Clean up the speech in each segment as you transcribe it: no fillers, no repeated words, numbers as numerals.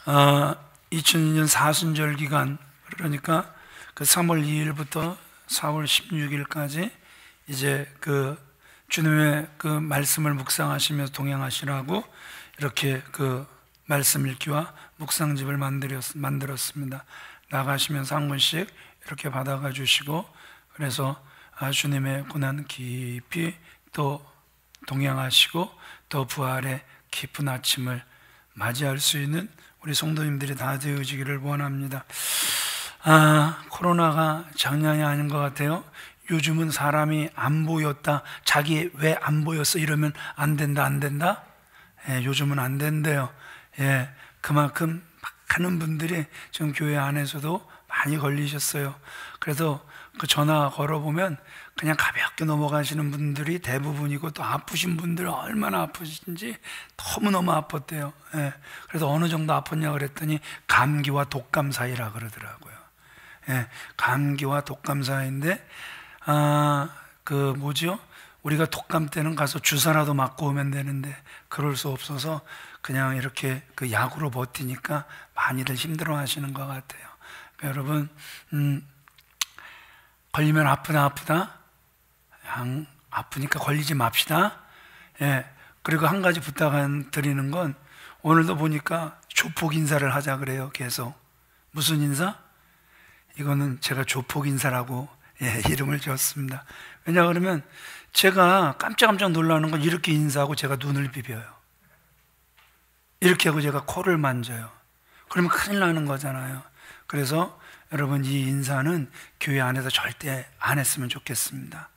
2002년 사순절 기간, 그러니까 그 3월 2일부터 4월 16일까지 이제 그 주님의 그 말씀을 묵상하시면서 동행하시라고 이렇게 그 말씀 읽기와 묵상집을 만들었습니다. 나가시면서 한 권씩 이렇게 받아가 주시고, 그래서 주님의 고난 깊이 또 동행하시고 또 부활의 깊은 아침을 맞이할 수 있는 우리 성도님들이 다 되어지기를 원합니다. 코로나가 장난이 아닌 것 같아요. 요즘은 사람이 안 보였다, 자기 왜 안 보였어 이러면 안 된다. 예, 요즘은 안 된대요. 예, 그만큼 많은 분들이 지금 교회 안에서도 많이 걸리셨어요. 그래서 그 전화 걸어보면 그냥 가볍게 넘어가시는 분들이 대부분이고, 또 아프신 분들은 얼마나 아프신지 너무너무 아팠대요. 예, 그래서 어느 정도 아팠냐 그랬더니 감기와 독감 사이라 그러더라고요. 예, 감기와 독감 사이인데, 우리가 독감 때는 가서 주사라도 맞고 오면 되는데 그럴 수 없어서 그냥 이렇게 그 약으로 버티니까 많이들 힘들어 하시는 것 같아요. 그러니까 여러분, 걸리면 아프다. 그냥 아프니까 걸리지 맙시다. 예. 그리고 한 가지 부탁드리는 건, 오늘도 보니까 조폭 인사를 하자 그래요. 계속. 무슨 인사? 이거는 제가 조폭 인사라고 이름을 지었습니다. 왜냐 그러면 제가 깜짝 놀라는 건 이렇게 인사하고 제가 눈을 비벼요. 이렇게 하고 제가 코를 만져요. 그러면 큰일 나는 거잖아요. 그래서 여러분, 이 인사는 교회 안에서 절대 안 했으면 좋겠습니다.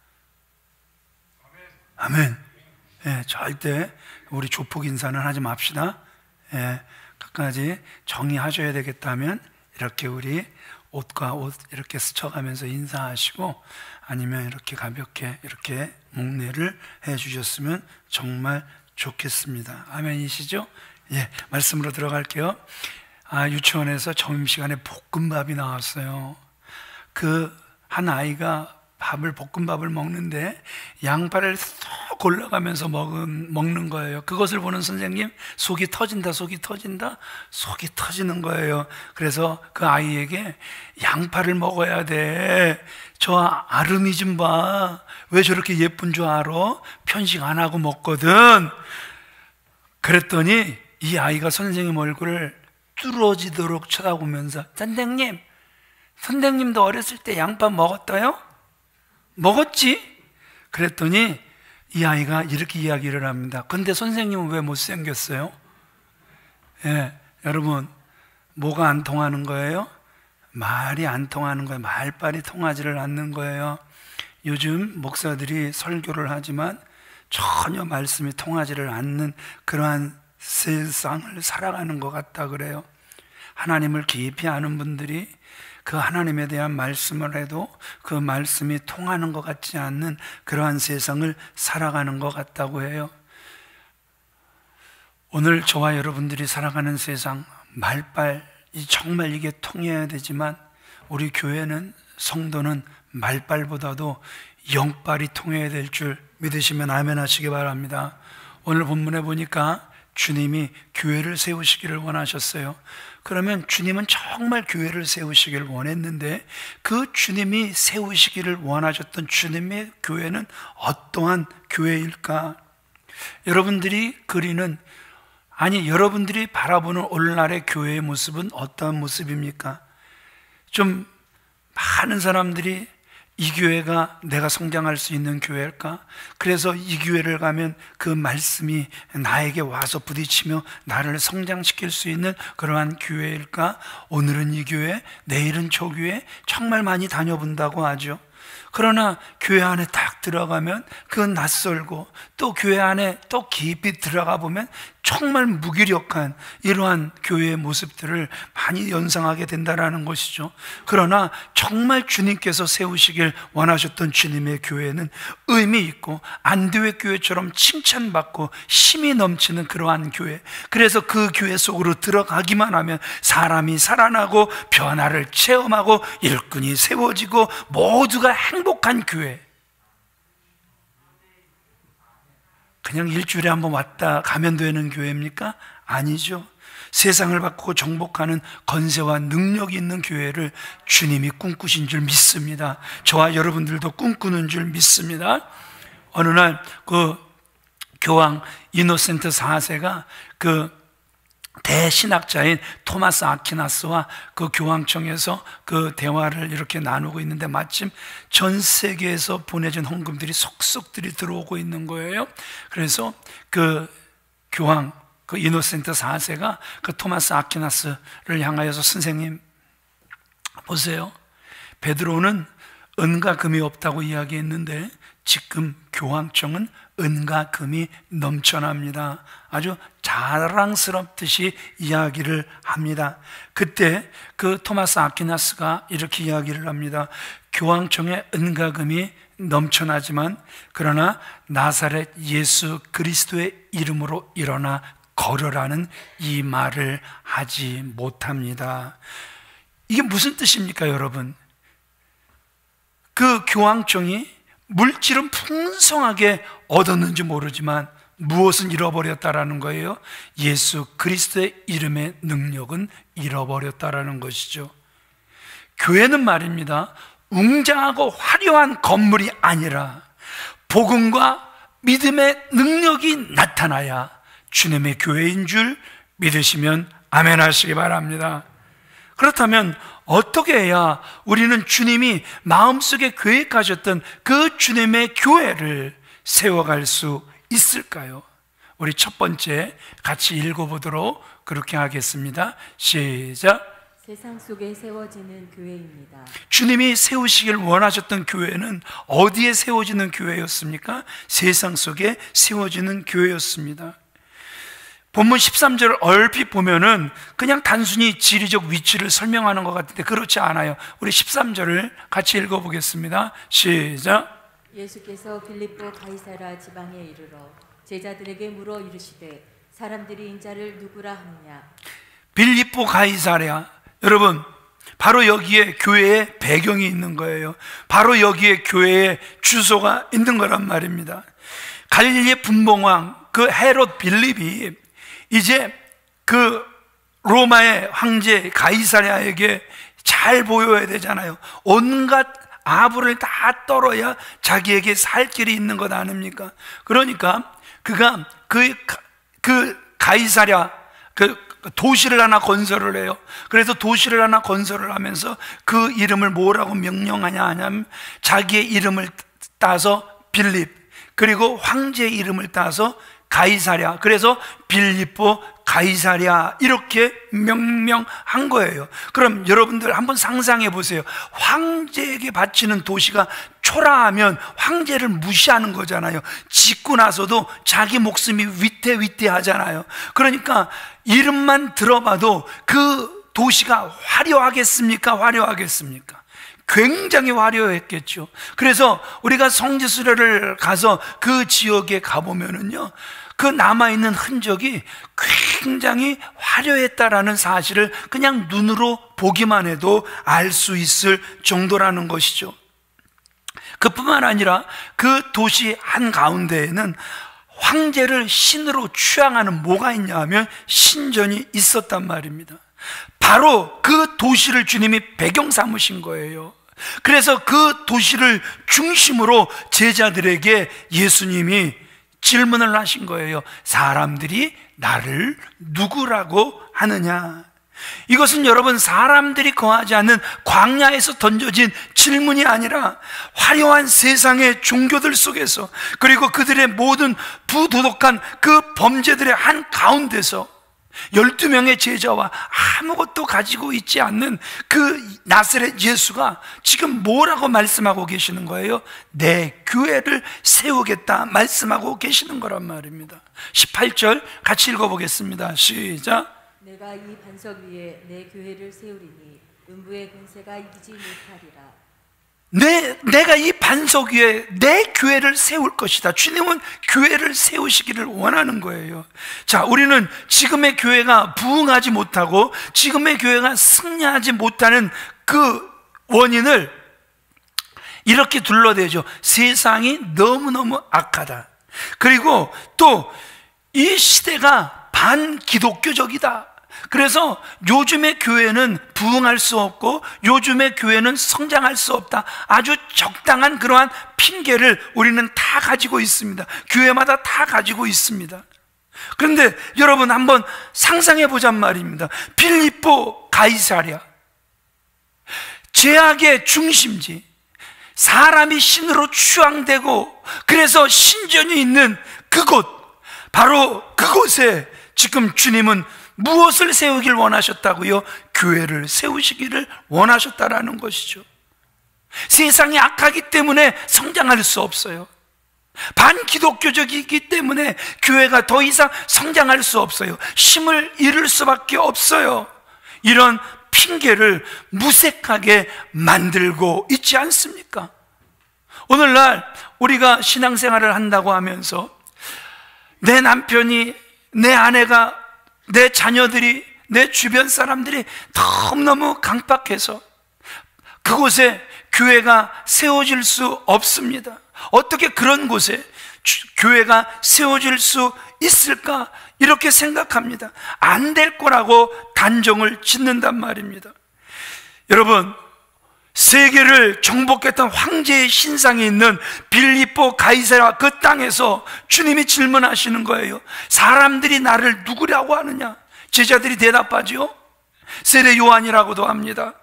아멘. 예, 절대 우리 조폭 인사는 하지 맙시다. 예, 끝까지 정의하셔야 되겠다면 이렇게 우리 옷과 옷 이렇게 스쳐가면서 인사하시고, 아니면 이렇게 가볍게 이렇게 목례를 해 주셨으면 정말 좋겠습니다. 아멘이시죠? 예, 말씀으로 들어갈게요. 유치원에서 점심시간에 볶음밥이 나왔어요. 그 한 아이가 볶음밥을 먹는데 양파를 쏙 골라가면서 먹는 거예요. 그것을 보는 선생님, 속이 터지는 거예요. 그래서 그 아이에게 양파를 먹어야 돼. 저 아름이 좀 봐. 왜 저렇게 예쁜 줄 알아? 편식 안 하고 먹거든. 그랬더니 이 아이가 선생님 얼굴을 뚫어지도록 쳐다보면서, 선생님도 어렸을 때 양파 먹었어요? 먹었지? 그랬더니 이 아이가 이렇게 이야기를 합니다. 근데 선생님은 왜 못생겼어요? 예, 여러분, 뭐가 안 통하는 거예요? 말이 안 통하는 거예요. 말빨이 통하지를 않는 거예요. 요즘 목사들이 설교를 하지만 전혀 말씀이 통하지를 않는 그러한 세상을 살아가는 것 같다 그래요. 하나님을 깊이 아는 분들이 그 하나님에 대한 말씀을 해도 그 말씀이 통하는 것 같지 않는 그러한 세상을 살아가는 것 같다고 해요. 오늘 저와 여러분들이 살아가는 세상, 말빨이 정말 이게 통해야 되지만, 우리 교회는, 성도는 말빨보다도 영빨이 통해야 될 줄 믿으시면 아멘 하시기 바랍니다. 오늘 본문에 보니까 주님이 교회를 세우시기를 원하셨어요. 그러면 주님은 정말 교회를 세우시기를 원했는데, 그 주님이 세우시기를 원하셨던 주님의 교회는 어떠한 교회일까? 여러분들이 여러분들이 바라보는 오늘날의 교회의 모습은 어떠한 모습입니까? 좀 많은 사람들이 이 교회가 내가 성장할 수 있는 교회일까? 그래서 이 교회를 가면 그 말씀이 나에게 와서 부딪히며 나를 성장시킬 수 있는 그러한 교회일까? 오늘은 이 교회, 내일은 저 교회, 정말 많이 다녀본다고 하죠. 그러나 교회 안에 딱 들어가면 그건 낯설고, 또 교회 안에 또 깊이 들어가 보면 정말 무기력한 이러한 교회의 모습들을 많이 연상하게 된다는 것이죠. 그러나 정말 주님께서 세우시길 원하셨던 주님의 교회는 의미 있고 안디옥 교회처럼 칭찬받고 힘이 넘치는 그러한 교회, 그래서 그 교회 속으로 들어가기만 하면 사람이 살아나고 변화를 체험하고 일꾼이 세워지고 모두가 행복한 교회. 그냥 일주일에 한번 왔다 가면 되는 교회입니까? 아니죠. 세상을 바꾸고 정복하는 건세와 능력이 있는 교회를 주님이 꿈꾸신 줄 믿습니다. 저와 여러분들도 꿈꾸는 줄 믿습니다. 어느 날 그 교황 이노센트 4세가 그 대신학자인 토마스 아퀴나스와 그 교황청에서 그 대화를 이렇게 나누고 있는데 마침 전 세계에서 보내진 헌금들이 속속들이 들어오고 있는 거예요. 그래서 그 교황 그 이노센트 4세가 그 토마스 아퀴나스를 향하여서 선생님 보세요, 베드로는 은과 금이 없다고 이야기했는데 지금 교황청은 은과 금이 넘쳐납니다. 아주 자랑스럽듯이 이야기를 합니다. 그때 그 토마스 아퀴나스가 이렇게 이야기를 합니다. 교황청에 은과 금이 넘쳐나지만 그러나 나사렛 예수 그리스도의 이름으로 일어나 걸으라는 이 말을 하지 못합니다. 이게 무슨 뜻입니까, 여러분? 그 교황청이 물질은 풍성하게 얻었는지 모르지만 무엇은 잃어버렸다라는 거예요? 예수 그리스도의 이름의 능력은 잃어버렸다라는 것이죠. 교회는 말입니다, 웅장하고 화려한 건물이 아니라 복음과 믿음의 능력이 나타나야 주님의 교회인 줄 믿으시면 아멘 하시기 바랍니다. 그렇다면 어떻게 해야 우리는 주님이 마음속에 계획하셨던 그 주님의 교회를 세워갈 수 있을까요? 우리 첫 번째 같이 읽어보도록 그렇게 하겠습니다. 시작. 세상 속에 세워지는 교회입니다. 주님이 세우시길 원하셨던 교회는 어디에 세워지는 교회였습니까? 세상 속에 세워지는 교회였습니다. 본문 13절을 얼핏 보면은 그냥 단순히 지리적 위치를 설명하는 것 같은데 그렇지 않아요. 우리 13절을 같이 읽어보겠습니다. 시작. 예수께서 빌립보 가이사라 지방에 이르러 제자들에게 물어 이르시되 사람들이 인자를 누구라 하느냐. 빌립보 가이사랴, 여러분 바로 여기에 교회의 배경이 있는 거예요. 바로 여기에 교회의 주소가 있는 거란 말입니다. 갈릴리 분봉왕 그 헤롯 빌립이 이제 그 로마의 황제 가이사랴에게 잘 보여야 되잖아요. 온갖 아부를 다 떨어야 자기에게 살 길이 있는 것 아닙니까? 그러니까 그가 그 가이사랴 그 도시를 하나 건설을 해요. 그래서 도시를 하나 건설을 하면서 그 이름을 뭐라고 명령하냐 하냐면 자기의 이름을 따서 빌립, 그리고 황제의 이름을 따서 가이사랴, 그래서 빌립보 가이사랴 이렇게 명명한 거예요. 그럼 여러분들 한번 상상해 보세요. 황제에게 바치는 도시가 초라하면 황제를 무시하는 거잖아요. 짓고 나서도 자기 목숨이 위태위태하잖아요. 그러니까 이름만 들어봐도 그 도시가 화려하겠습니까? 화려하겠습니까? 굉장히 화려했겠죠. 그래서 우리가 성지순례를 가서 그 지역에 가보면은요, 그 남아있는 흔적이 굉장히 화려했다라는 사실을 그냥 눈으로 보기만 해도 알 수 있을 정도라는 것이죠. 그뿐만 아니라 그 도시 한가운데에는 황제를 신으로 취향하는 뭐가 있냐 하면 신전이 있었단 말입니다. 바로 그 도시를 주님이 배경 삼으신 거예요. 그래서 그 도시를 중심으로 제자들에게 예수님이 질문을 하신 거예요. 사람들이 나를 누구라고 하느냐? 이것은 여러분 사람들이 거하지 않는 광야에서 던져진 질문이 아니라 화려한 세상의 종교들 속에서, 그리고 그들의 모든 부도덕한 그 범죄들의 한가운데서 12명의 제자와 아무것도 가지고 있지 않는 그 나사렛 예수가 지금 뭐라고 말씀하고 계시는 거예요? 내 교회를 세우겠다 말씀하고 계시는 거란 말입니다. 18절 같이 읽어보겠습니다. 시작. 내가 이 반석 위에 내 교회를 세우리니 음부의 권세가 이기지 못하리라. 내가 이 반석 위에 내 교회를 세울 것이다. 주님은 교회를 세우시기를 원하는 거예요. 자, 우리는 지금의 교회가 부흥하지 못하고 지금의 교회가 승리하지 못하는 그 원인을 이렇게 둘러대죠. 세상이 너무너무 악하다. 그리고 또 이 시대가 반기독교적이다. 그래서 요즘의 교회는 부흥할 수 없고 요즘의 교회는 성장할 수 없다, 아주 적당한 그러한 핑계를 우리는 다 가지고 있습니다. 교회마다 다 가지고 있습니다. 그런데 여러분 한번 상상해 보잔 말입니다. 빌립보 가이사랴, 죄악의 중심지, 사람이 신으로 추앙되고 그래서 신전이 있는 그곳, 바로 그곳에 지금 주님은 무엇을 세우길 원하셨다고요? 교회를 세우시기를 원하셨다라는 것이죠. 세상이 악하기 때문에 성장할 수 없어요. 반기독교적이기 때문에 교회가 더 이상 성장할 수 없어요. 힘을 잃을 수밖에 없어요. 이런 핑계를 무색하게 만들고 있지 않습니까? 오늘날 우리가 신앙생활을 한다고 하면서 내 남편이, 내 아내가, 내 자녀들이, 내 주변 사람들이 너무너무 강박해서 그곳에 교회가 세워질 수 없습니다. 어떻게 그런 곳에 교회가 세워질 수 있을까? 이렇게 생각합니다. 안 될 거라고 단정을 짓는단 말입니다. 여러분, 세계를 정복했던 황제의 신상이 있는 빌립보 가이사랴 그 땅에서 주님이 질문하시는 거예요. 사람들이 나를 누구라고 하느냐? 제자들이 대답하죠. 세례 요한이라고도 합니다.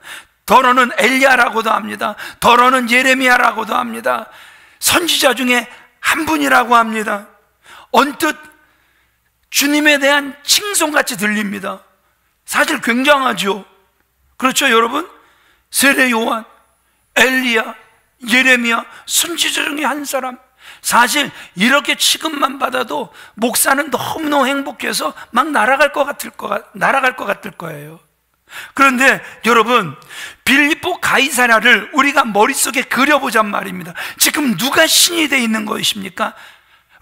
더러는 엘리야라고도 합니다. 더러는 예레미야라고도 합니다. 선지자 중에 한 분이라고 합니다. 언뜻 주님에 대한 칭송같이 들립니다. 사실 굉장하죠. 그렇죠, 여러분? 세례 요한, 엘리야, 예레미야, 선지자 중에 한 사람. 사실 이렇게 취급만 받아도 목사는 너무너무 행복해서 막 날아갈 것 같을 거예요. 그런데 여러분, 빌립보 가이사랴를 우리가 머릿속에 그려보잔 말입니다. 지금 누가 신이 돼 있는 것입니까?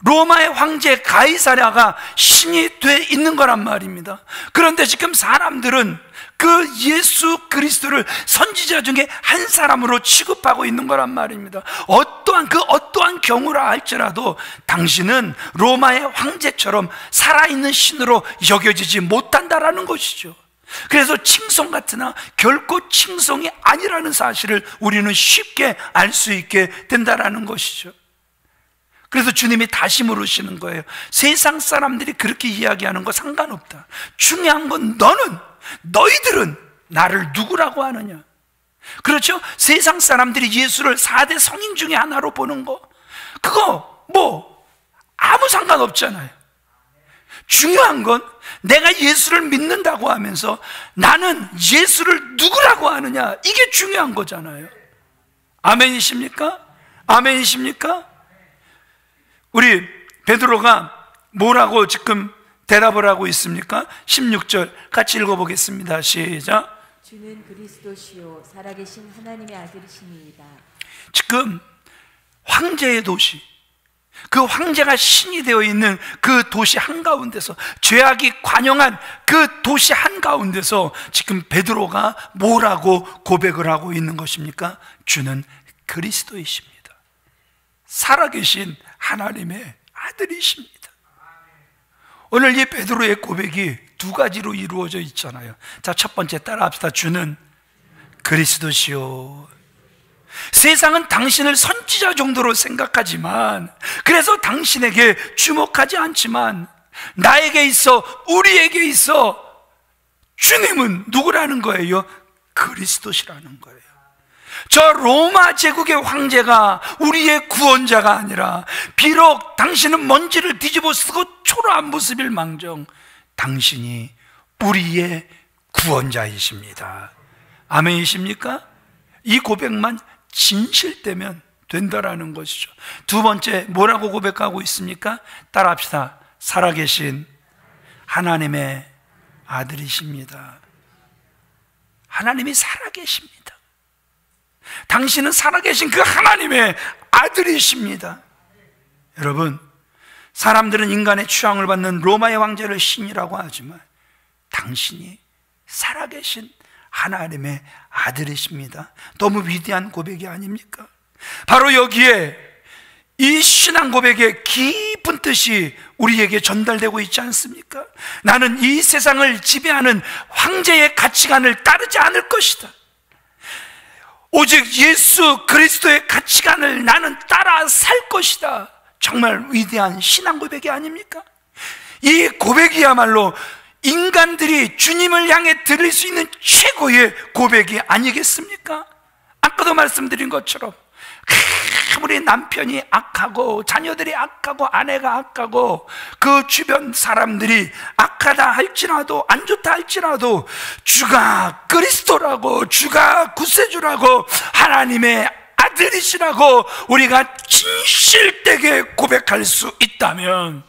로마의 황제 가이사랴가 신이 돼 있는 거란 말입니다. 그런데 지금 사람들은 그 예수 그리스도를 선지자 중에 한 사람으로 취급하고 있는 거란 말입니다. 어떠한 경우라 할지라도 당신은 로마의 황제처럼 살아있는 신으로 여겨지지 못한다라는 것이죠. 그래서 칭송 같으나 결코 칭송이 아니라는 사실을 우리는 쉽게 알 수 있게 된다라는 것이죠. 그래서 주님이 다시 물으시는 거예요. 세상 사람들이 그렇게 이야기하는 거 상관없다. 중요한 건 너희들은 나를 누구라고 하느냐? 그렇죠? 세상 사람들이 예수를 4대 성인 중에 하나로 보는 거, 그거 아무 상관없잖아요. 중요한 건 내가 예수를 믿는다고 하면서 나는 예수를 누구라고 하느냐, 이게 중요한 거잖아요. 아멘이십니까? 아멘이십니까? 우리 베드로가 뭐라고 지금 대답을 하고 있습니까? 16절 같이 읽어보겠습니다. 시작. 주는 그리스도시요 살아계신 하나님의 아들이시니이다. 지금 황제의 도시, 그 황제가 신이 되어 있는 그 도시 한가운데서, 죄악이 관영한 그 도시 한가운데서 지금 베드로가 뭐라고 고백을 하고 있는 것입니까? 주는 그리스도이십니다. 살아계신 하나님의 아들이십니다. 오늘 이 베드로의 고백이 두 가지로 이루어져 있잖아요. 자, 첫 번째 따라합시다. 주는 그리스도시요. 세상은 당신을 선지자 정도로 생각하지만, 그래서 당신에게 주목하지 않지만, 나에게 있어, 우리에게 있어 주님은 누구라는 거예요? 그리스도시라는 거예요. 저 로마 제국의 황제가 우리의 구원자가 아니라, 비록 당신은 먼지를 뒤집어 쓰고 초라한 모습일 망정 당신이 우리의 구원자이십니다. 아멘이십니까? 이 고백만 진실되면 된다라는 것이죠. 두 번째, 뭐라고 고백하고 있습니까? 따라합시다. 살아계신 하나님의 아들이십니다. 하나님이 살아계십니다. 당신은 살아계신 그 하나님의 아들이십니다. 여러분, 사람들은 인간의 취향을 받는 로마의 황제를 신이라고 하지만 당신이 살아계신 하나님의 아들이십니다. 너무 위대한 고백이 아닙니까? 바로 여기에 이 신앙 고백의 깊은 뜻이 우리에게 전달되고 있지 않습니까? 나는 이 세상을 지배하는 황제의 가치관을 따르지 않을 것이다. 오직 예수 그리스도의 가치관을 나는 따라 살 것이다. 정말 위대한 신앙 고백이 아닙니까? 이 고백이야말로 인간들이 주님을 향해 드릴 수 있는 최고의 고백이 아니겠습니까? 아까도 말씀드린 것처럼 아무리 남편이 악하고 자녀들이 악하고 아내가 악하고 그 주변 사람들이 악하다 할지라도 안 좋다 할지라도 주가 그리스도라고, 주가 구세주라고, 하나님의 아들이시라고 우리가 진실되게 고백할 수 있다면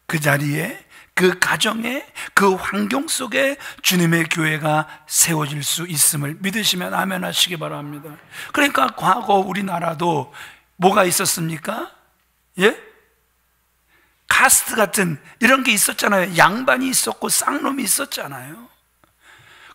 그 자리에, 그 가정에, 그 환경 속에 주님의 교회가 세워질 수 있음을 믿으시면 아멘 하시기 바랍니다. 그러니까 과거 우리나라도 뭐가 있었습니까? 예? 카스트 같은 이런 게 있었잖아요. 양반이 있었고 쌍놈이 있었잖아요.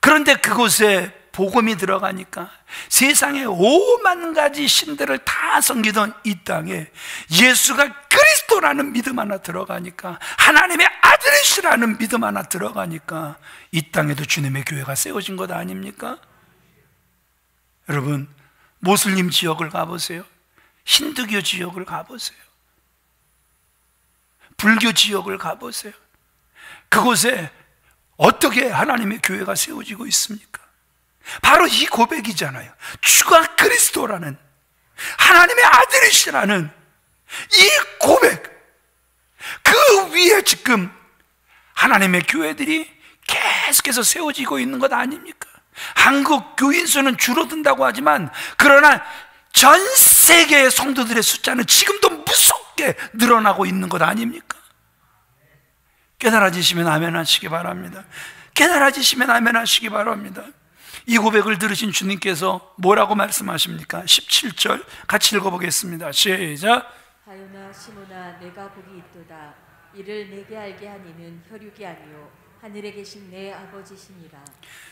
그런데 그곳에 복음이 들어가니까 세상에 5만 가지 신들을 다 섬기던 이 땅에 예수가 그리스도라는 믿음 하나 들어가니까, 하나님의 아들이시라는 믿음 하나 들어가니까 이 땅에도 주님의 교회가 세워진 것 아닙니까? 여러분, 모슬림 지역을 가보세요. 힌두교 지역을 가보세요. 불교 지역을 가보세요. 그곳에 어떻게 하나님의 교회가 세워지고 있습니까? 바로 이 고백이잖아요. 주가 그리스도라는, 하나님의 아들이시라는 이 고백, 그 위에 지금 하나님의 교회들이 계속해서 세워지고 있는 것 아닙니까? 한국 교인 수는 줄어든다고 하지만 그러나 전 세계의 성도들의 숫자는 지금도 무섭게 늘어나고 있는 것 아닙니까? 깨달아지시면 아멘 하시기 바랍니다. 깨달아지시면 아멘 하시기 바랍니다. 이 고백을 들으신 주님께서 뭐라고 말씀하십니까? 17절 같이 읽어보겠습니다. 시작. 하요나 시모나 내가 복이 있도다. 이를 내게 알게 한 이는 혈육이 아니요 하늘에 계신 내 아버지시니라.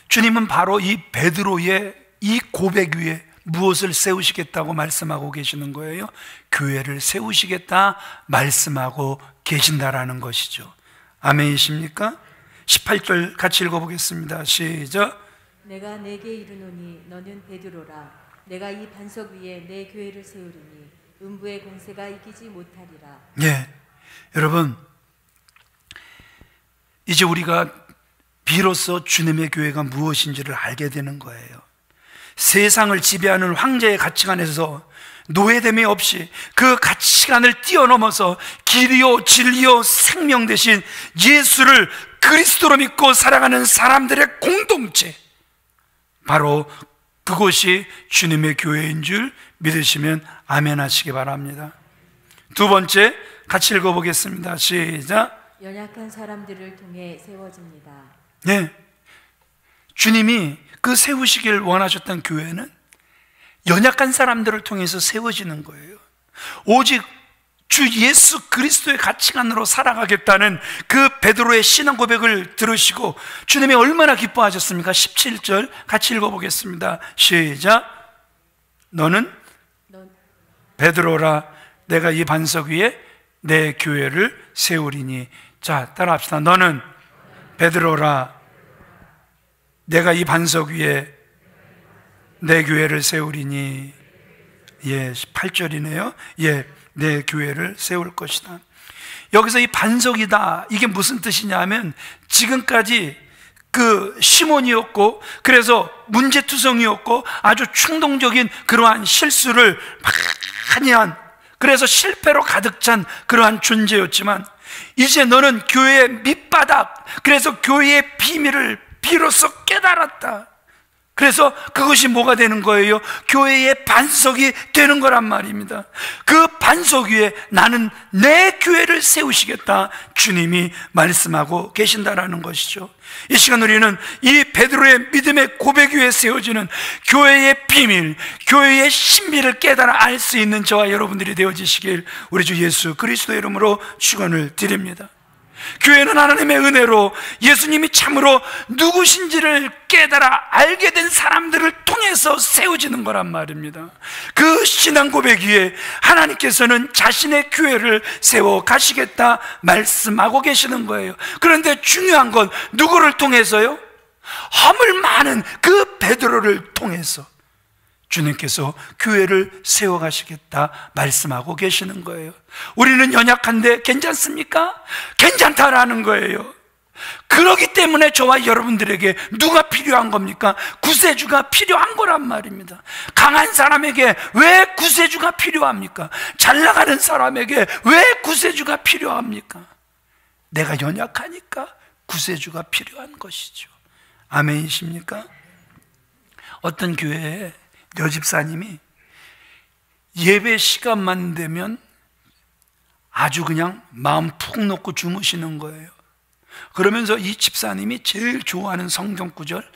주님은 바로 이 베드로의 이 고백 위에 무엇을 세우시겠다고 말씀하고 계시는 거예요? 교회를 세우시겠다 말씀하고 계신다라는 것이죠. 아멘이십니까? 18절 같이 읽어보겠습니다. 시작. 내가 내게 이르노니 너는 베드로라. 내가 이 반석 위에 내 교회를 세우리니 음부의 권세가 이기지 못하리라. 예, 여러분, 이제 우리가 비로소 주님의 교회가 무엇인지를 알게 되는 거예요. 세상을 지배하는 황제의 가치관에서 노예됨이 없이 그 가치관을 뛰어넘어서 길이요 진리요 생명 되신 예수를 그리스도로 믿고 살아가는 사람들의 공동체, 바로 그곳이 주님의 교회인 줄 믿으시면 아멘 하시기 바랍니다. 두 번째 같이 읽어보겠습니다. 시작. 연약한 사람들을 통해 세워집니다. 네, 주님이 그 세우시길 원하셨던 교회는 연약한 사람들을 통해서 세워지는 거예요. 오직 주 예수 그리스도의 가치관으로 살아가겠다는 그 베드로의 신앙 고백을 들으시고 주님이 얼마나 기뻐하셨습니까? 17절 같이 읽어보겠습니다. 시작. 너는 베드로라. 내가 이 반석 위에 내 교회를 세우리니. 자, 따라합시다. 너는 베드로라. 내가 이 반석 위에 내 교회를 세우리니. 예, 18절이네요. 예, 내 교회를 세울 것이다. 여기서 이 반석이다, 이게 무슨 뜻이냐면 지금까지 그 시몬이었고, 그래서 문제투성이었고 아주 충동적인 그러한 실수를 많이 한, 그래서 실패로 가득 찬 그러한 존재였지만 이제 너는 교회의 밑바닥, 그래서 교회의 비밀을 비로소 깨달았다. 그래서 그것이 뭐가 되는 거예요? 교회의 반석이 되는 거란 말입니다. 그 반석 위에 나는 내 교회를 세우시겠다 주님이 말씀하고 계신다라는 것이죠. 이 시간 우리는 이 베드로의 믿음의 고백 위에 세워지는 교회의 비밀, 교회의 신비를 깨달아 알 수 있는 저와 여러분들이 되어지시길 우리 주 예수 그리스도의 이름으로 축원을 드립니다. 교회는 하나님의 은혜로 예수님이 참으로 누구신지를 깨달아 알게 된 사람들을 통해서 세워지는 거란 말입니다. 그 신앙 고백 위에 하나님께서는 자신의 교회를 세워 가시겠다 말씀하고 계시는 거예요. 그런데 중요한 건 누구를 통해서요? 허물 많은 그 베드로를 통해서 주님께서 교회를 세워가시겠다 말씀하고 계시는 거예요. 우리는 연약한데 괜찮습니까? 괜찮다라는 거예요. 그렇기 때문에 저와 여러분들에게 누가 필요한 겁니까? 구세주가 필요한 거란 말입니다. 강한 사람에게 왜 구세주가 필요합니까? 잘 나가는 사람에게 왜 구세주가 필요합니까? 내가 연약하니까 구세주가 필요한 것이죠. 아멘이십니까? 어떤 교회에 여집사님이 예배 시간만 되면 아주 그냥 마음 푹 놓고 주무시는 거예요. 그러면서 이 집사님이 제일 좋아하는 성경구절,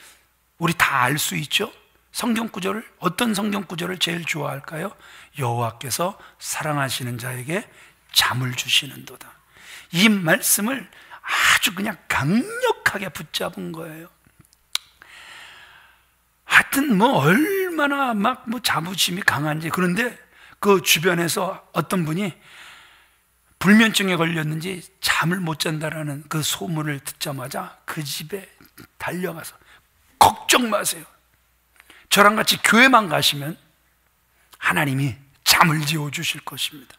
우리 다 알 수 있죠? 성경구절을, 어떤 성경구절을 제일 좋아할까요? 여호와께서 사랑하시는 자에게 잠을 주시는도다. 이 말씀을 아주 그냥 강력하게 붙잡은 거예요. 하여튼 얼마나 자부심이 강한지. 그런데 그 주변에서 어떤 분이 불면증에 걸렸는지 잠을 못 잔다라는 그 소문을 듣자마자 그 집에 달려가서 걱정 마세요. 저랑 같이 교회만 가시면 하나님이 잠을 지어주실 것입니다.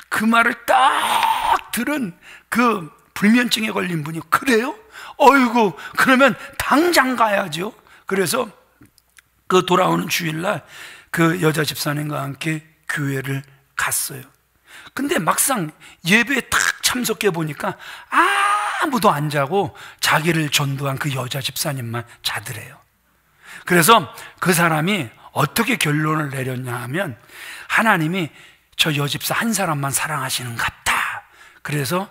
그 말을 딱 들은 그 불면증에 걸린 분이 그래요? 어이구, 그러면 당장 가야죠. 그래서 그 돌아오는 주일날 그 여자 집사님과 함께 교회를 갔어요. 근데 막상 예배에 탁 참석해 보니까 아무도 안 자고 자기를 전도한 그 여자 집사님만 자더래요. 그래서 그 사람이 어떻게 결론을 내렸냐 하면 하나님이 저 여집사 한 사람만 사랑하시는갑다. 그래서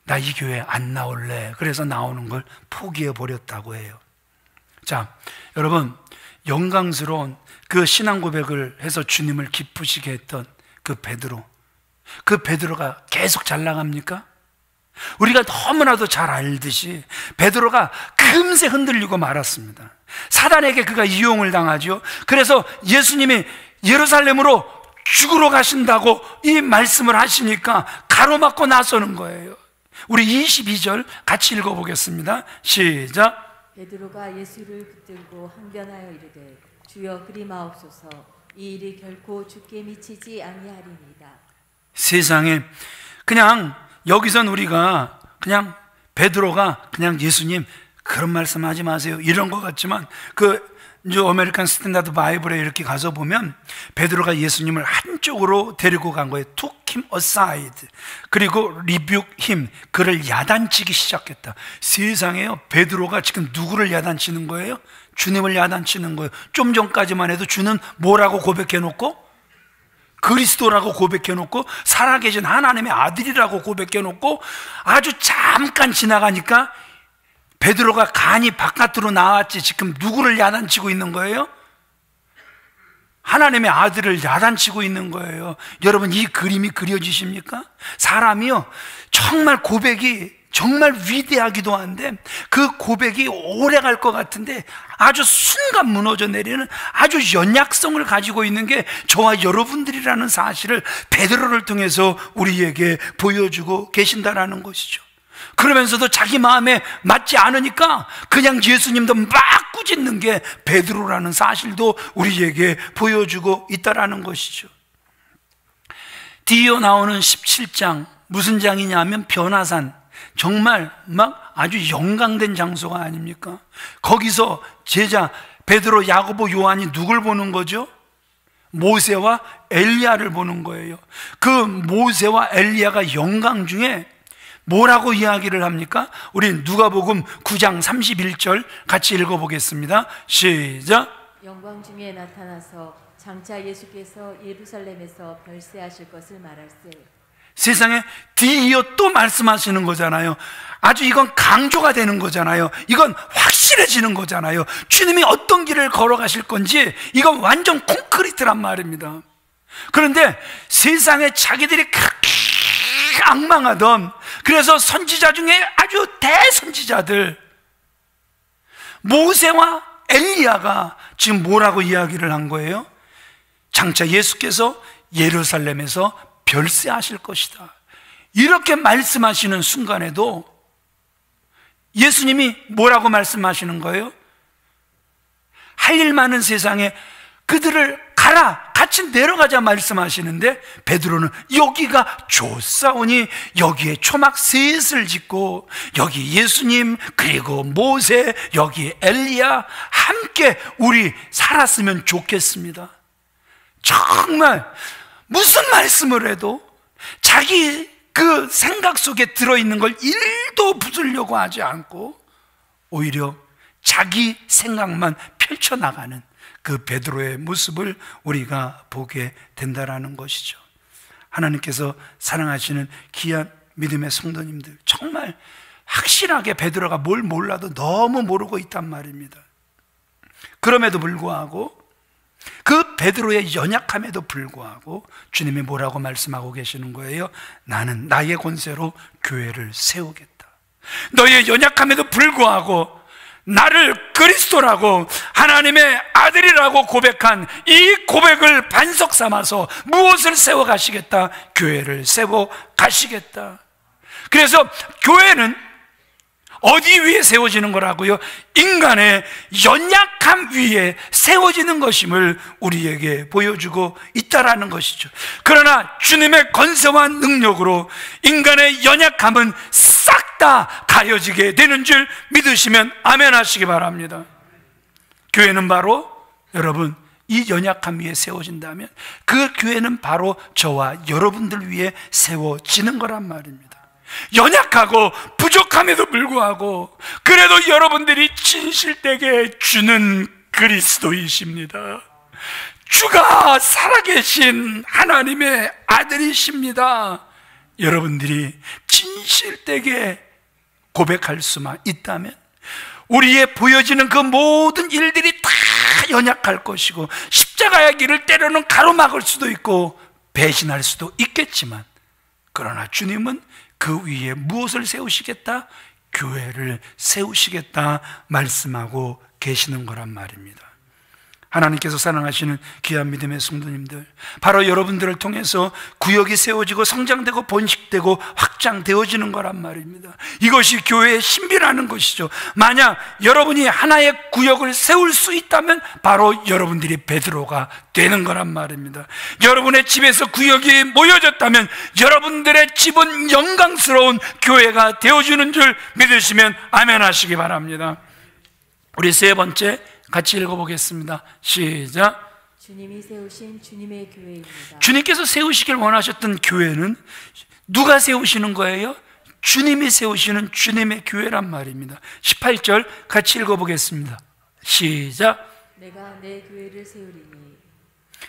나 이 교회 안 나올래. 그래서 나오는 걸 포기해 버렸다고 해요. 자, 여러분, 영광스러운 그 신앙 고백을 해서 주님을 기쁘시게 했던 그 베드로가 계속 잘 나갑니까? 우리가 너무나도 잘 알듯이 베드로가 금세 흔들리고 말았습니다. 사단에게 그가 이용을 당하죠. 그래서 예수님이 예루살렘으로 죽으러 가신다고 이 말씀을 하시니까 가로막고 나서는 거예요. 우리 22절 같이 읽어보겠습니다. 시작. 베드로가 예수를 붙들고 항변하여 이르되 주여 그리마옵소서, 이 일이 결코 주께 미치지 아니하리니이다. 세상에, 그냥 여기선 우리가 그냥 베드로가 그냥 예수님 그런 말씀하지 마세요 이런 것 같지만 그 아메리칸 스탠다드 바이블에 이렇게 가서 보면 베드로가 예수님을 한쪽으로 데리고 간 거예요. took him aside. 그리고 rebuke him. 그를 야단치기 시작했다. 세상에요, 베드로가 지금 누구를 야단치는 거예요? 주님을 야단치는 거예요. 좀 전까지만 해도 주는 뭐라고 고백해놓고? 그리스도라고 고백해놓고 살아계신 하나님의 아들이라고 고백해놓고 아주 잠깐 지나가니까 베드로가 간이 바깥으로 나왔지 지금 누구를 야단치고 있는 거예요? 하나님의 아들을 야단치고 있는 거예요. 여러분, 이 그림이 그려지십니까? 사람이요, 정말 고백이 정말 위대하기도 한데 그 고백이 오래 갈 것 같은데 아주 순간 무너져 내리는 아주 연약성을 가지고 있는 게 저와 여러분들이라는 사실을 베드로를 통해서 우리에게 보여주고 계신다라는 것이죠. 그러면서도 자기 마음에 맞지 않으니까 그냥 예수님도 막 꾸짖는 게 베드로라는 사실도 우리에게 보여주고 있다라는 것이죠. 뒤이어 나오는 17장, 무슨 장이냐면 변화산. 정말 막 아주 영광된 장소가 아닙니까? 거기서 제자 베드로, 야고보, 요한이 누굴 보는 거죠? 모세와 엘리야를 보는 거예요. 그 모세와 엘리야가 영광 중에 뭐라고 이야기를 합니까? 우리 누가복음 9장 31절 같이 읽어보겠습니다. 시작. 영광 중에 나타나서 장차 예수께서 예루살렘에서 별세하실 것을 말할세. 세상에 뒤이어 또 말씀하시는 거잖아요. 아주 이건 강조가 되는 거잖아요. 이건 확실해지는 거잖아요. 주님이 어떤 길을 걸어가실 건지 이건 완전 콘크리트란 말입니다. 그런데 세상에 자기들이 그렇게 앙망하던, 그래서 선지자 중에 아주 대선지자들 모세와 엘리야가 지금 뭐라고 이야기를 한 거예요? 장차 예수께서 예루살렘에서 별세하실 것이다, 이렇게 말씀하시는 순간에도 예수님이 뭐라고 말씀하시는 거예요? 할 일 많은 세상에 그들을 가라, 같이 내려가자 말씀하시는데, 베드로는 여기가 좋사오니 여기에 초막 셋을 짓고 여기 예수님 그리고 모세, 여기 엘리야 함께 우리 살았으면 좋겠습니다. 정말 무슨 말씀을 해도 자기 그 생각 속에 들어있는 걸 1도 부수려고 하지 않고 오히려 자기 생각만 펼쳐나가는 그 베드로의 모습을 우리가 보게 된다라는 것이죠. 하나님께서 사랑하시는 귀한 믿음의 성도님들, 정말 확실하게 베드로가 뭘 몰라도 너무 모르고 있단 말입니다. 그럼에도 불구하고, 그 베드로의 연약함에도 불구하고 주님이 뭐라고 말씀하고 계시는 거예요? 나는 나의 권세로 교회를 세우겠다. 너의 연약함에도 불구하고 나를 그리스도라고, 하나님의 아들이라고 고백한 이 고백을 반석 삼아서 무엇을 세워 가시겠다? 교회를 세워 가시겠다. 그래서 교회는 어디 위에 세워지는 거라고요? 인간의 연약함 위에 세워지는 것임을 우리에게 보여주고 있다라는 것이죠. 그러나 주님의 권세와 능력으로 인간의 연약함은 싹 다 가려지게 되는 줄 믿으시면 아멘 하시기 바랍니다. 교회는 바로, 여러분, 이 연약함 위에 세워진다면 그 교회는 바로 저와 여러분들 위에 세워지는 거란 말입니다. 연약하고 부족함에도 불구하고 그래도 여러분들이 진실되게 주는 그리스도이십니다. 주가 살아계신 하나님의 아들이십니다. 여러분들이 진실되게 고백할 수만 있다면 우리의 보여지는 그 모든 일들이 다 연약할 것이고, 십자가의 길을 때로는 가로막을 수도 있고 배신할 수도 있겠지만, 그러나 주님은 그 위에 무엇을 세우시겠다? 교회를 세우시겠다 말씀하고 계시는 거란 말입니다. 하나님께서 사랑하시는 귀한 믿음의 성도님들, 바로 여러분들을 통해서 구역이 세워지고 성장되고 번식되고 확장되어지는 거란 말입니다. 이것이 교회의 신비라는 것이죠. 만약 여러분이 하나의 구역을 세울 수 있다면 바로 여러분들이 베드로가 되는 거란 말입니다. 여러분의 집에서 구역이 모여졌다면 여러분들의 집은 영광스러운 교회가 되어주는 줄 믿으시면 아멘 하시기 바랍니다. 우리 세 번째 같이 읽어보겠습니다. 시작. 주님이 세우신 주님의 교회입니다. 주님께서 세우시길 원하셨던 교회는 누가 세우시는 거예요? 주님이 세우시는 주님의 교회란 말입니다. 18절 같이 읽어보겠습니다. 시작. 내가 내 교회를 세우리니.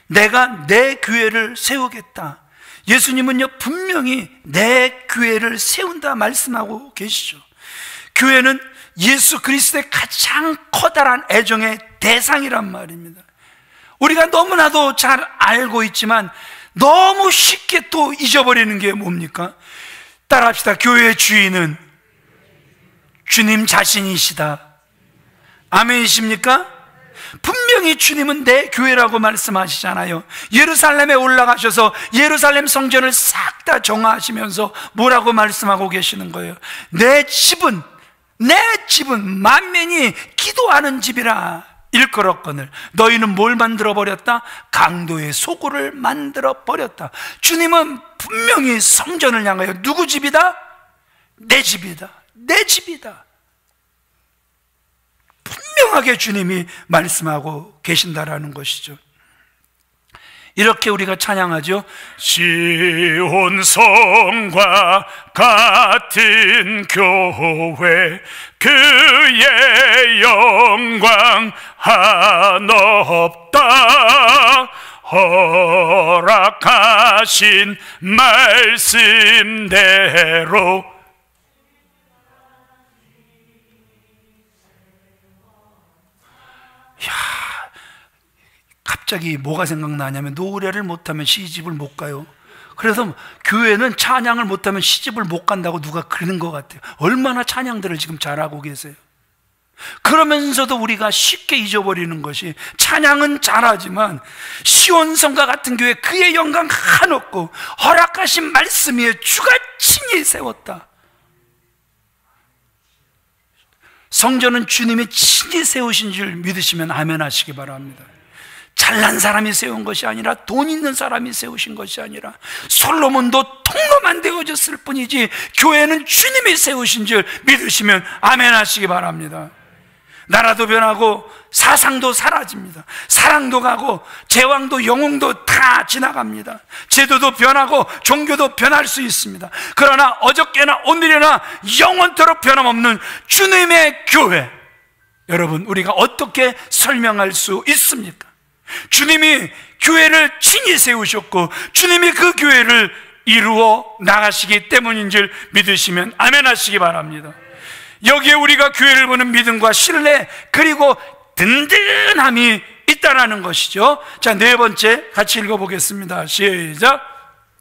내가 내 교회를 세우겠다. 예수님은요, 분명히 내 교회를 세운다 말씀하고 계시죠. 교회는 예수 그리스도의 가장 커다란 애정의 대상이란 말입니다. 우리가 너무나도 잘 알고 있지만 너무 쉽게 또 잊어버리는 게 뭡니까? 따라합시다. 교회의 주인은 주님 자신이시다. 아멘이십니까? 분명히 주님은 내 교회라고 말씀하시잖아요. 예루살렘에 올라가셔서 예루살렘 성전을 싹 다 정화하시면서 뭐라고 말씀하고 계시는 거예요? 내 집은 만민이 기도하는 집이라 일컬었거늘 너희는 뭘 만들어버렸다? 강도의 소굴을 만들어버렸다. 주님은 분명히 성전을 향하여 누구 집이다? 내 집이다. 내 집이다. 분명하게 주님이 말씀하고 계신다라는 것이죠. 이렇게 우리가 찬양하죠. 시온 성과 같은 교회, 그의 영광 하나 없다. 허락하신 말씀대로 갑자기 뭐가 생각나냐면, 노래를 못하면 시집을 못 가요. 그래서 교회는 찬양을 못하면 시집을 못 간다고 누가 그러는 것 같아요. 얼마나 찬양들을 지금 잘하고 계세요. 그러면서도 우리가 쉽게 잊어버리는 것이, 찬양은 잘하지만 시온성과 같은 교회 그의 영광 한없고 허락하신 말씀 위에 주가 친히 세웠다. 성전은 주님이 친히 세우신 줄 믿으시면 아멘 하시기 바랍니다. 잘난 사람이 세운 것이 아니라, 돈 있는 사람이 세우신 것이 아니라, 솔로몬도 통로만 되어졌을 뿐이지 교회는 주님이 세우신 줄 믿으시면 아멘 하시기 바랍니다. 나라도 변하고 사상도 사라집니다. 사랑도 가고 제왕도 영웅도 다 지나갑니다. 제도도 변하고 종교도 변할 수 있습니다. 그러나 어저께나 오늘이나 영원토록 변함없는 주님의 교회, 여러분, 우리가 어떻게 설명할 수 있습니까? 주님이 교회를 친히 세우셨고 주님이 그 교회를 이루어 나가시기 때문인 줄 믿으시면 아멘 하시기 바랍니다. 여기에 우리가 교회를 보는 믿음과 신뢰, 그리고 든든함이 있다라는 것이죠. 자, 네 번째 같이 읽어보겠습니다. 시작.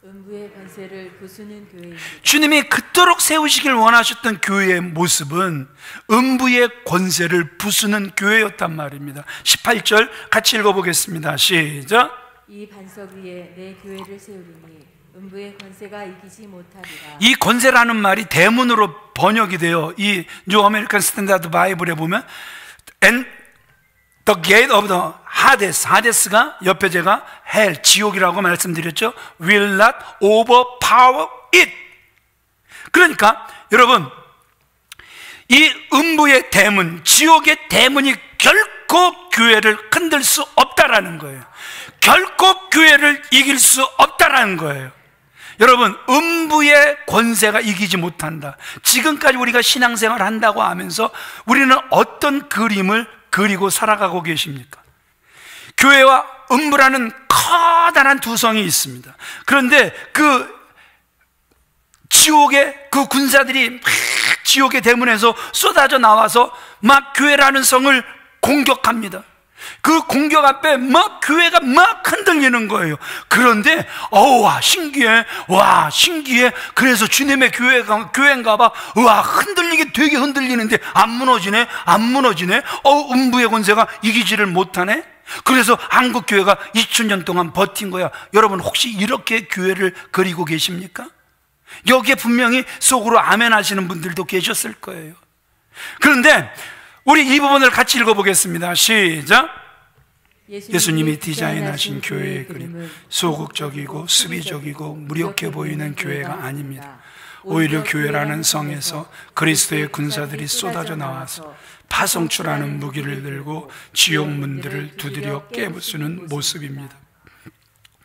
음부의 권세를 부수는 교회입니다. 주님이 그토록 세우시길 원하셨던 교회의 모습은 음부의 권세를 부수는 교회였단 말입니다. 18절 같이 읽어보겠습니다. 시작. 이 반석 위에 내 교회를 세우리니 음부의 권세가 이기지 못하리라. 이 권세라는 말이 대문으로 번역이 돼요. 이 뉴 아메리칸 스탠다드 바이블에 보면 And the gate of the Hades, 하데스가 옆에 제가 hell, 지옥이라고 말씀드렸죠. Will not overpower it. 그러니까 여러분, 이 음부의 대문, 지옥의 대문이 결코 교회를 흔들 수 없다라는 거예요. 결코 교회를 이길 수 없다라는 거예요. 여러분, 음부의 권세가 이기지 못한다. 지금까지 우리가 신앙생활을 한다고 하면서 우리는 어떤 그림을 그리고 살아가고 계십니까? 교회와 음부라는 커다란 두 성이 있습니다. 그런데 그 지옥의 그 군사들이 막 지옥의 대문에서 쏟아져 나와서 막 교회라는 성을 공격합니다. 그 공격 앞에 막 교회가 막 흔들리는 거예요. 그런데 와 신기해, 와 신기해. 그래서 주님의 교회인가 봐. 와 흔들리게 되게 흔들리는데 안 무너지네, 안 무너지네. 음부의 권세가 이기지를 못하네. 그래서 한국 교회가 2000년 동안 버틴 거야. 여러분, 혹시 이렇게 교회를 그리고 계십니까? 여기에 분명히 속으로 아멘 하시는 분들도 계셨을 거예요. 그런데 우리 이 부분을 같이 읽어보겠습니다. 시작. 예수님이 디자인하신 교회의 그림, 소극적이고 수비적이고 무력해 보이는 교회가 아닙니다. 오히려 교회라는 성에서 그리스도의 군사들이 쏟아져 나와서 파성추라는 무기를 들고 지옥 문들을 두드려 깨부수는 모습입니다.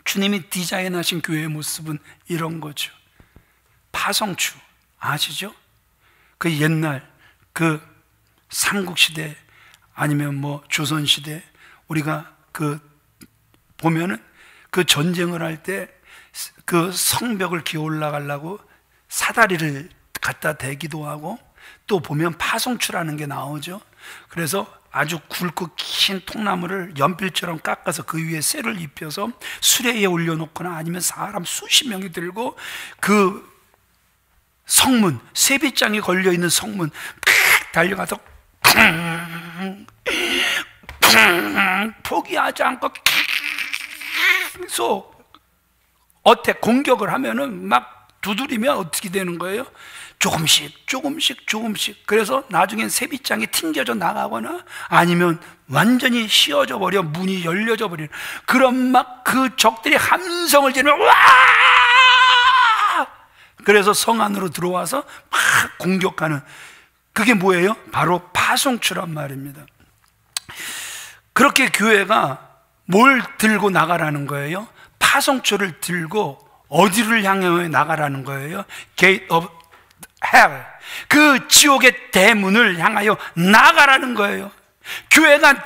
주님이 디자인하신 교회의 모습은 이런 거죠. 파성추 아시죠? 그 옛날 그 삼국시대 아니면 뭐 조선시대, 우리가 그 보면은 그 전쟁을 할 때 그 성벽을 기어 올라가려고 사다리를 갖다 대기도 하고, 또 보면 파송추라는 게 나오죠. 그래서 아주 굵고 긴 통나무를 연필처럼 깎아서 그 위에 쇠를 입혀서 수레에 올려놓거나 아니면 사람 수십 명이 들고 그 성문, 쇠빗장이 걸려있는 성문 팍 달려가서 포기하지 않고 계속 어택 공격을 하면은 막 두드리면 어떻게 되는 거예요? 조금씩 조금씩 조금씩. 그래서 나중엔 쇠빗장이 튕겨져 나가거나 아니면 완전히 씌어져 버려, 문이 열려져 버리는 그런 막 그 적들이 함성을 지르면 와! 그래서 성 안으로 들어와서 막 공격하는, 그게 뭐예요? 바로 파송추란 말입니다. 그렇게 교회가 뭘 들고 나가라는 거예요? 파송추를 들고 어디를 향해 나가라는 거예요? Gate of Hell, 그 지옥의 대문을 향하여 나가라는 거예요. 교회가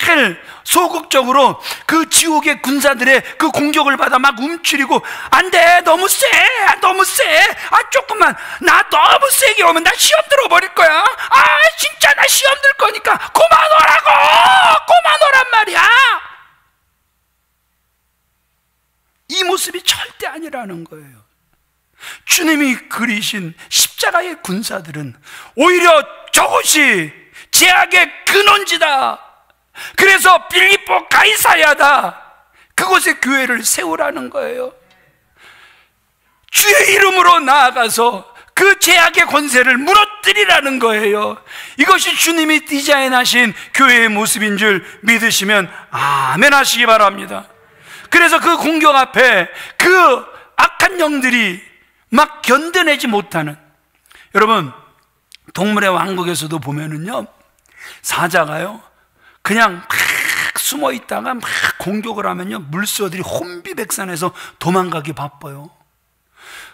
늘 소극적으로 그 지옥의 군사들의 그 공격을 받아 막 움츠리고, 안 돼, 너무 세, 너무 세, 조금만, 나 너무 세게 오면 나 시험 들어버릴 거야. 진짜 나 시험 들 거니까 그만 오라고, 그만 오란 말이야. 이 모습 모습이 절대 아니라는 거예요. 주님이 그리신 십자가의 군사들은 오히려 저곳이 제약의 근원지다. 그래서 빌립보 가이사야다. 그곳에 교회를 세우라는 거예요. 주의 이름으로 나아가서 그 제약의 권세를 무너뜨리라는 거예요. 이것이 주님이 디자인하신 교회의 모습인 줄 믿으시면 아멘 하시기 바랍니다. 그래서 그 공격 앞에 그 악한 영들이 막 견뎌내지 못하는, 여러분 동물의 왕국에서도 보면은요, 사자가요 그냥 막 숨어 있다가 막 공격을 하면요, 물소들이 혼비백산해서 도망가기 바빠요.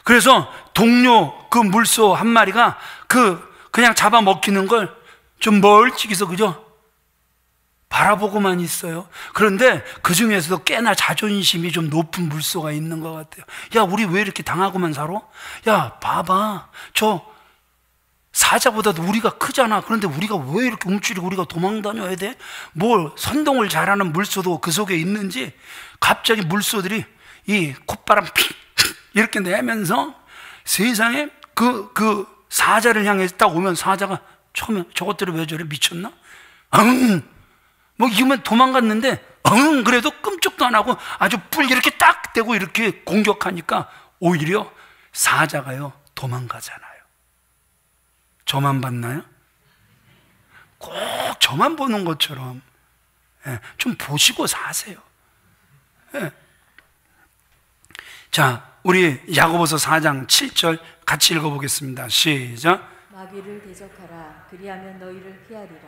그래서 동료 그 물소 한 마리가 그냥 잡아먹히는 걸 좀 멀찍이서 그죠? 바라보고만 있어요. 그런데 그 중에서도 꽤나 자존심이 좀 높은 물소가 있는 것 같아요. 야, 우리 왜 이렇게 당하고만 살아? 야, 봐봐, 저 사자보다도 우리가 크잖아. 그런데 우리가 왜 이렇게 움츠리고 우리가 도망다녀야 돼? 뭘 선동을 잘하는 물소도 그 속에 있는지 갑자기 물소들이 이 콧바람 픽 이렇게 내면서 세상에 그 사자를 향해 딱 오면 사자가 처음에 저것들이 왜 저래, 미쳤나? 뭐 이러면 도망갔는데 그래도 끔찍도 안 하고 아주 뿔 이렇게 딱 대고 이렇게 공격하니까 오히려 사자가요 도망가잖아요. 저만 봤나요? 꼭 저만 보는 것처럼 좀 보시고 사세요. 자, 우리 야고보서 4장 7절 같이 읽어보겠습니다. 시작. 마귀를 대적하라. 그리하면 너희를 피하리라.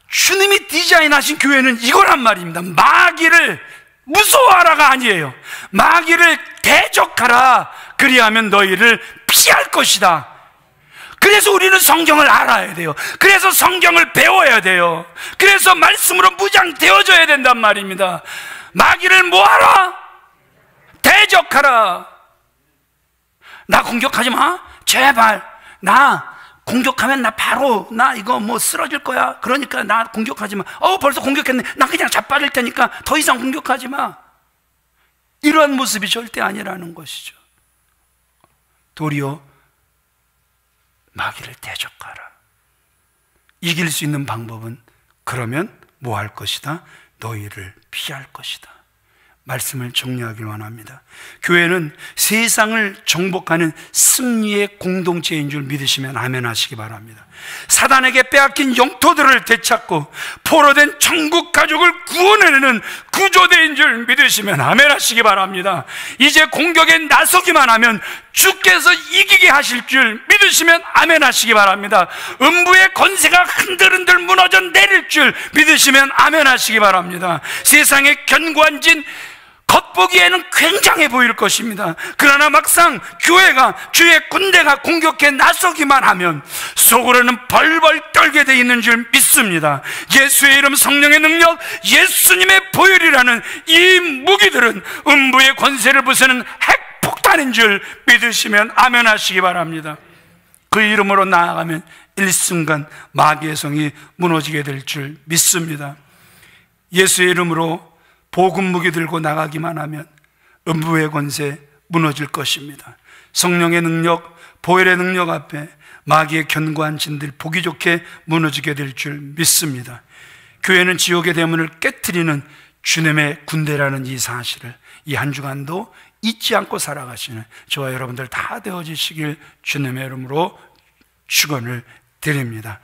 주님이 디자인하신 교회는 이거란 말입니다. 마귀를 무서워하라가 아니에요. 마귀를 대적하라. 그리하면 너희를 피할 것이다. 그래서 우리는 성경을 알아야 돼요. 그래서 성경을 배워야 돼요. 그래서 말씀으로 무장되어져야 된단 말입니다. 마귀를 뭐하라? 대적하라. 나 공격하지 마. 제발. 나 공격하면 나 바로 나 이거 뭐 쓰러질 거야. 그러니까 나 공격하지 마. 벌써 공격했네. 나 그냥 자빠질 테니까 더 이상 공격하지 마. 이러한 모습이 절대 아니라는 것이죠. 도리어 마귀를 대적하라. 이길 수 있는 방법은 그러면 뭐 할 것이다? 너희를 피할 것이다. 말씀을 정리하길 원합니다. 교회는 세상을 정복하는 승리의 공동체인 줄 믿으시면 아멘 하시기 바랍니다. 사단에게 빼앗긴 영토들을 되찾고 포로된 천국 가족을 구원해내는 구조대인 줄 믿으시면 아멘 하시기 바랍니다. 이제 공격에 나서기만 하면 주께서 이기게 하실 줄 믿으시면 아멘 하시기 바랍니다. 음부의 권세가 흔들흔들 무너져 내릴 줄 믿으시면 아멘 하시기 바랍니다. 세상의 견고한 진 겉보기에는 굉장해 보일 것입니다. 그러나 막상 교회가, 주의 군대가 공격해 나서기만 하면 속으로는 벌벌 떨게 돼 있는 줄 믿습니다. 예수의 이름, 성령의 능력, 예수님의 보혈이라는 이 무기들은 음부의 권세를 부수는 핵폭탄인 줄 믿으시면 아멘 하시기 바랍니다. 그 이름으로 나아가면 일순간 마귀의 성이 무너지게 될 줄 믿습니다. 예수의 이름으로 복음 무기 들고 나가기만 하면 음부의 권세 무너질 것입니다. 성령의 능력, 보혈의 능력 앞에 마귀의 견고한 진들 보기 좋게 무너지게 될 줄 믿습니다. 교회는 지옥의 대문을 깨트리는 주님의 군대라는 이 사실을 이 한 주간도 잊지 않고 살아가시는 저와 여러분들 다 되어지시길 주님의 이름으로 축원을 드립니다.